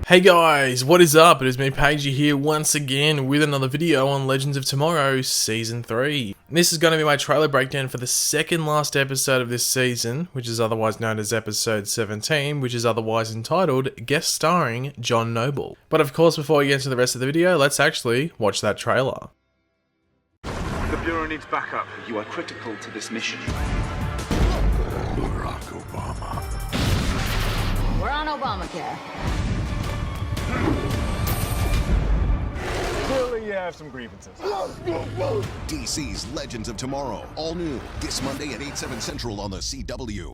Hey guys, what is up? It is me, Pagey, here once again with another video on Legends of Tomorrow Season 3. This is going to be my trailer breakdown for the second last episode of this season, which is otherwise known as Episode 17, which is otherwise entitled Guest Starring John Noble. But of course, before we get into the rest of the video, let's actually watch that trailer. The Bureau needs backup. You are critical to this mission. Barack Obama. We're on Obamacare. Clearly you have some grievances. DC's Legends of Tomorrow, all new, this Monday at 8/7 Central on the CW.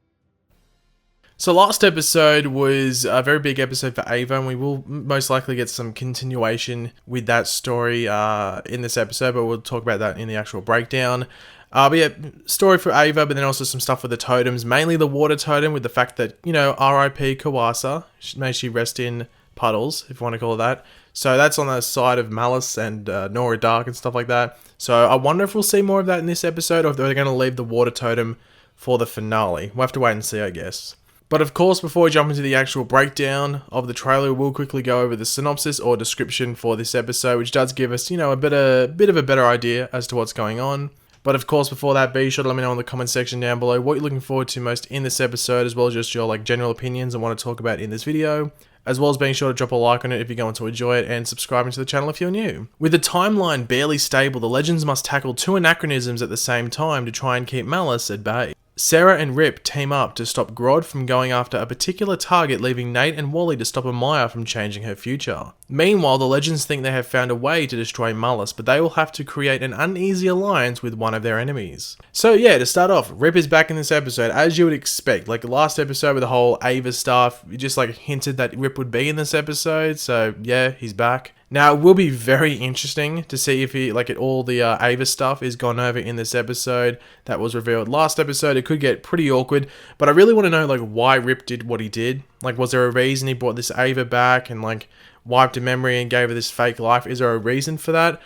So last episode was a very big episode for Ava, and we will most likely get some continuation with that story in this episode, but we'll talk about that in the actual breakdown. But yeah, story for Ava, but then also some stuff with the totems, mainly the water totem, with the fact that, you know, R.I.P. Kawasa, may she rest in puddles, if you want to call it that. So that's on the side of Malice and Nora Dark and stuff like that. So I wonder if we'll see more of that in this episode, or if they're going to leave the water totem for the finale. We'll have to wait and see, I guess. But of course, before we jump into the actual breakdown of the trailer, we'll quickly go over the synopsis or description for this episode, which does give us, you know, a bit of a better idea as to what's going on. But of course, before that, be sure to let me know in the comment section down below what you're looking forward to most in this episode, as well as just your general opinions and want to talk about in this video, as well as being sure to drop a like on it if you're going to enjoy it, and subscribing to the channel if you're new. With the timeline barely stable, the Legends must tackle two anachronisms at the same time to try and keep Malice at bay. Sarah and Rip team up to stop Grodd from going after a particular target, leaving Nate and Wally to stop Amaya from changing her future. Meanwhile, the Legends think they have found a way to destroy Malice, but they will have to create an uneasy alliance with one of their enemies. So yeah, to start off, Rip is back in this episode, as you would expect. Like the last episode with the whole Ava stuff, you just like hinted that Rip would be in this episode, so yeah, he's back. Now, it will be very interesting to see if he, like, all the Ava stuff is gone over in this episode that was revealed last episode. It could get pretty awkward, but I really want to know, like, why Rip did what he did. Like, was there a reason he brought this Ava back and, like, wiped her memory and gave her this fake life? Is there a reason for that?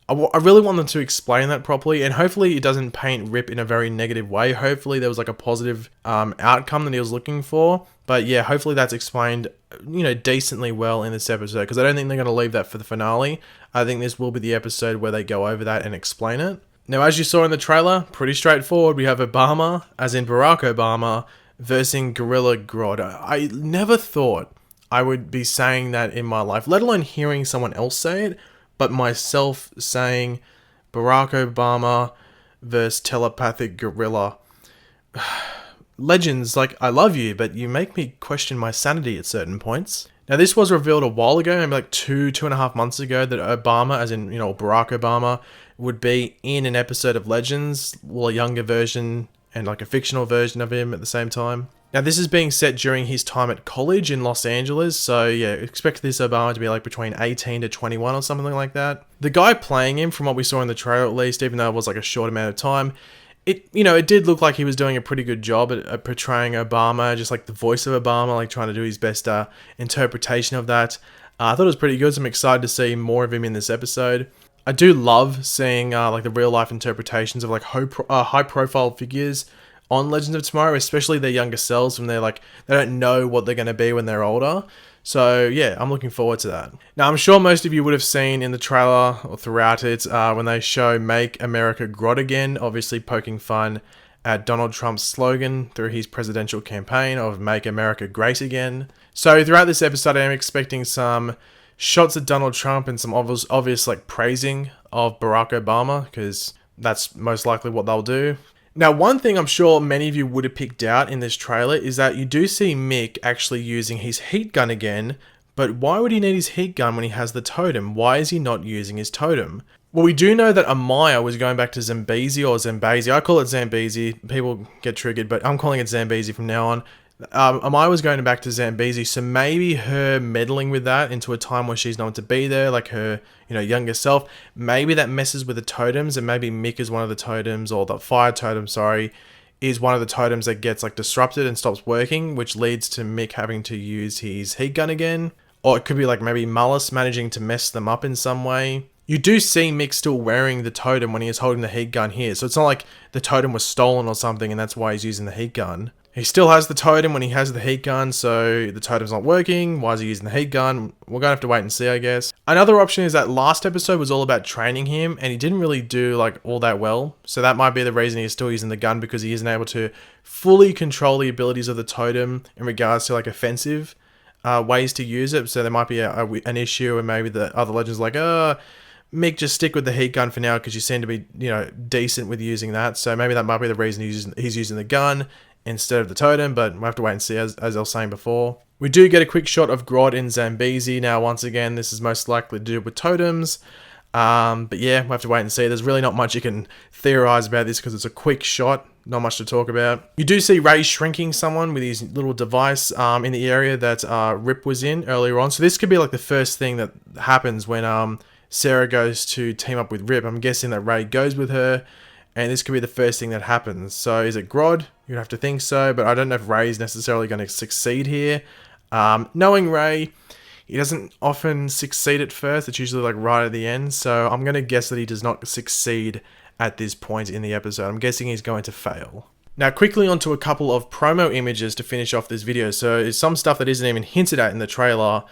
I really want them to explain that properly, and hopefully it doesn't paint Rip in a very negative way. Hopefully there was like a positive outcome that he was looking for. But yeah, hopefully that's explained, you know, decently well in this episode, because I don't think they're going to leave that for the finale. I think this will be the episode where they go over that and explain it. Now, as you saw in the trailer, pretty straightforward. We have Obama, as in Barack Obama, versus Gorilla Grodd. I never thought I would be saying that in my life, let alone hearing someone else say it. But myself saying Barack Obama versus telepathic gorilla. Legends, like, I love you, but you make me question my sanity at certain points. Now, this was revealed a while ago, maybe like two and a half months ago, that Obama, as in, you know, Barack Obama, would be in an episode of Legends, well, a younger version and like a fictional version of him at the same time. Now, this is being set during his time at college in Los Angeles, so yeah, expect this Obama to be like between 18 to 21 or something like that. The guy playing him, from what we saw in the trailer at least, even though it was like a short amount of time, it did look like he was doing a pretty good job at portraying Obama, just like the voice of Obama, like trying to do his best interpretation of that. I thought it was pretty good, so I'm excited to see more of him in this episode. I do love seeing like the real life interpretations of like high profile figures on Legends of Tomorrow, especially their younger selves, when they're like, they don't know what they're going to be when they're older. So yeah, I'm looking forward to that. Now, I'm sure most of you would have seen in the trailer or throughout it when they show Make America Grodd Again, obviously poking fun at Donald Trump's slogan through his presidential campaign of Make America Great Again. So throughout this episode, I am expecting some shots at Donald Trump and some obvious like praising of Barack Obama, because that's most likely what they'll do. Now, one thing I'm sure many of you would have picked out in this trailer is that you do see Mick actually using his heat gun again, but why would he need his heat gun when he has the totem? Why is he not using his totem? Well, we do know that Amaya was going back to Zambezi or Zambezi. I call it Zambezi. People get triggered, but I'm calling it Zambezi from now on. Amaya was going back to Zambezi, so maybe her meddling with that into a time where she's not meant to be there, like her, you know, younger self, maybe that messes with the totems, and maybe Mick is one of the totems, or the fire totem, sorry, is one of the totems that gets like disrupted and stops working, which leads to Mick having to use his heat gun again. Or it could be like maybe Malice managing to mess them up in some way. You do see Mick still wearing the totem when he is holding the heat gun here, so it's not like the totem was stolen or something and that's why he's using the heat gun. He still has the totem when he has the heat gun, so the totem's not working. Why is he using the heat gun? We're gonna have to wait and see, I guess. Another option is that last episode was all about training him, and he didn't really do like all that well. So that might be the reason he's still using the gun, because he isn't able to fully control the abilities of the totem in regards to like offensive ways to use it. So there might be an issue, and maybe the other legends like, Mick, just stick with the heat gun for now because you seem to be, decent with using that. So maybe that might be the reason he's using the gun instead of the totem, but we'll have to wait and see, as I was saying before. We do get a quick shot of Grodd in Zambezi. Now, once again, this is most likely to do with totems. But yeah, we'll have to wait and see. There's really not much you can theorize about this because it's a quick shot. Not much to talk about. You do see Ray shrinking someone with his little device in the area that Rip was in earlier on. So this could be like the first thing that happens when Sarah goes to team up with Rip. I'm guessing that Ray goes with her, and this could be the first thing that happens. So is it Grodd? You'd have to think so, but I don't know if Ray's necessarily going to succeed here. Knowing Ray, he doesn't often succeed at first. It's usually like right at the end. So I'm going to guess that he does not succeed at this point in the episode. I'm guessing he's going to fail. Now, quickly onto a couple of promo images to finish off this video. So it's some stuff that isn't even hinted at in the trailer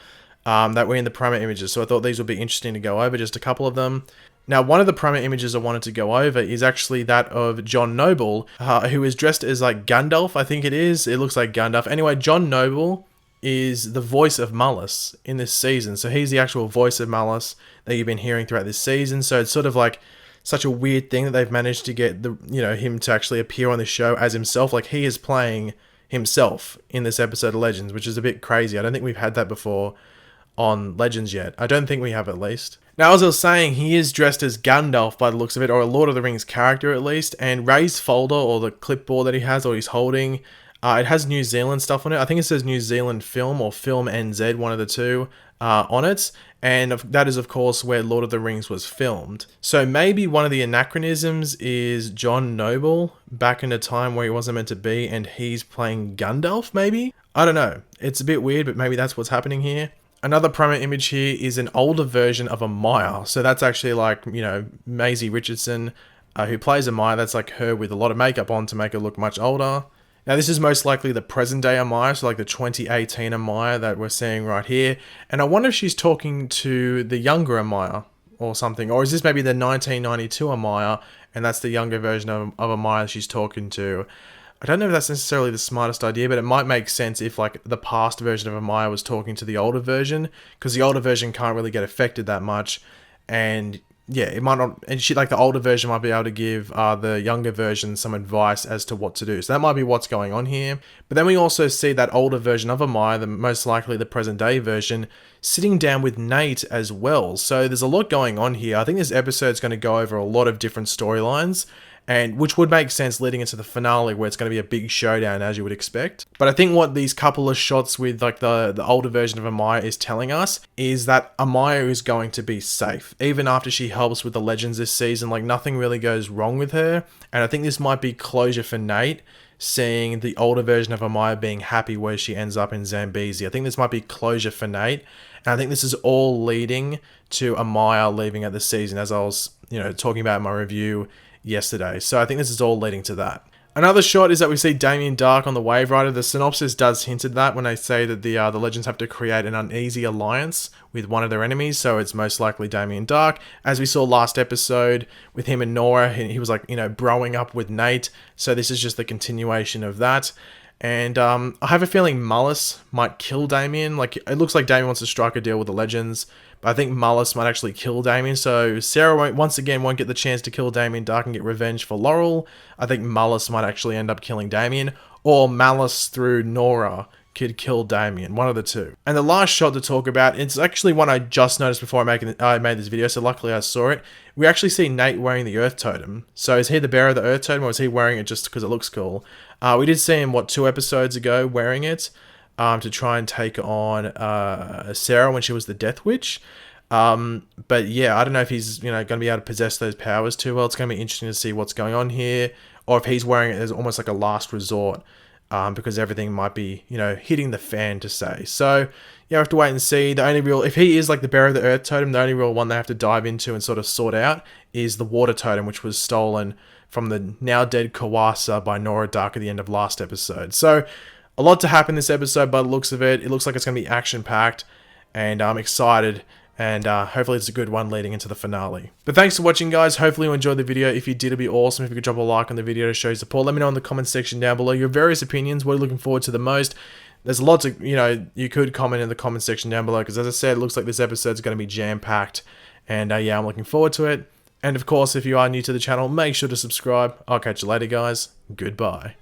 that were in the promo images. So I thought these would be interesting to go over, just a couple of them. Now, one of the promo images I wanted to go over is actually that of John Noble, who is dressed as like Gandalf, I think it is. It looks like Gandalf. Anyway, John Noble is the voice of Malice in this season. So he's the actual voice of Malice that you've been hearing throughout this season. So it's sort of like such a weird thing that they've managed to get him to actually appear on the show as himself. Like he is playing himself in this episode of Legends, which is a bit crazy. I don't think we've had that before on Legends yet. I don't think we have, at least. Now, as I was saying, he is dressed as Gandalf by the looks of it, or a Lord of the Rings character at least, and Ray's folder, or the clipboard that he has, or he's holding, it has New Zealand stuff on it. I think it says New Zealand Film, or Film NZ, one of the two, on it, and that is, of course, where Lord of the Rings was filmed. So maybe one of the anachronisms is John Noble back in a time where he wasn't meant to be, and he's playing Gandalf, maybe? I don't know. It's a bit weird, but maybe that's what's happening here. Another promo image here is an older version of Amaya. So that's actually like, Maisie Richardson, who plays Amaya. That's like her with a lot of makeup on to make her look much older. Now, this is most likely the present day Amaya, so like the 2018 Amaya that we're seeing right here. And I wonder if she's talking to the younger Amaya or something. Or is this maybe the 1992 Amaya, and that's the younger version of Amaya she's talking to? I don't know if that's necessarily the smartest idea, but it might make sense if like the past version of Amaya was talking to the older version, because the older version can't really get affected that much, and yeah, it might not, and she, like the older version might be able to give the younger version some advice as to what to do. So that might be what's going on here. But then we also see that older version of Amaya, the most likely the present day version, sitting down with Nate as well. So there's a lot going on here. I think this episode is going to go over a lot of different storylines, and which would make sense leading into the finale, where it's going to be a big showdown, as you would expect. But I think what these couple of shots with like the older version of Amaya is telling us is that Amaya is going to be safe. Even after she helps with the Legends this season, like nothing really goes wrong with her. And I think this might be closure for Nate, seeing the older version of Amaya being happy where she ends up in Zambezi. I think this might be closure for Nate. And I think this is all leading to Amaya leaving at the season, as I was, talking about in my review yesterday. So I think this is all leading to that. Another shot is that we see Damien Dark on the Wave Rider. The synopsis does hint at that when they say that the Legends have to create an uneasy alliance with one of their enemies, so it's most likely Damien Dark. As we saw last episode with him and Nora, he was like, broing up with Nate, so this is just the continuation of that. And I have a feeling Malice might kill Damien. Like, it looks like Damien wants to strike a deal with the Legends, but I think Malice might actually kill Damien. So Sarah won't get the chance to kill Damien Dark and get revenge for Laurel. I think Malice might actually end up killing Damien, or Malice through Nora could kill Damien, one of the two. And the last shot to talk about, it's actually one I just noticed before I made this video, so luckily I saw it. We actually see Nate wearing the Earth Totem. So is he the bearer of the Earth Totem, or is he wearing it just because it looks cool? We did see him, 2 episodes ago, wearing it to try and take on Sarah when she was the Death Witch. But yeah, I don't know if he's going to be able to possess those powers too well. It's going to be interesting to see what's going on here, or if he's wearing it as almost like a last resort because everything might be, hitting the fan to say. So, yeah, I have to wait and see. The only real, if he is like the bearer of the Earth Totem, the only real one they have to dive into and sort of sort out is the Water Totem, which was stolen from the now dead Kawasa by Nora Dark at the end of last episode. So, a lot to happen this episode by the looks of it. It looks like it's going to be action-packed, and I'm excited. And hopefully it's a good one leading into the finale. But thanks for watching, guys. Hopefully you enjoyed the video. If you did, it'd be awesome if you could drop a like on the video to show your support. Let me know in the comment section down below your various opinions. What are you looking forward to the most? There's lots of, you could comment in the comment section down below, because as I said, it looks like this episode's going to be jam-packed. And yeah, I'm looking forward to it. And of course, if you are new to the channel, make sure to subscribe. I'll catch you later, guys. Goodbye.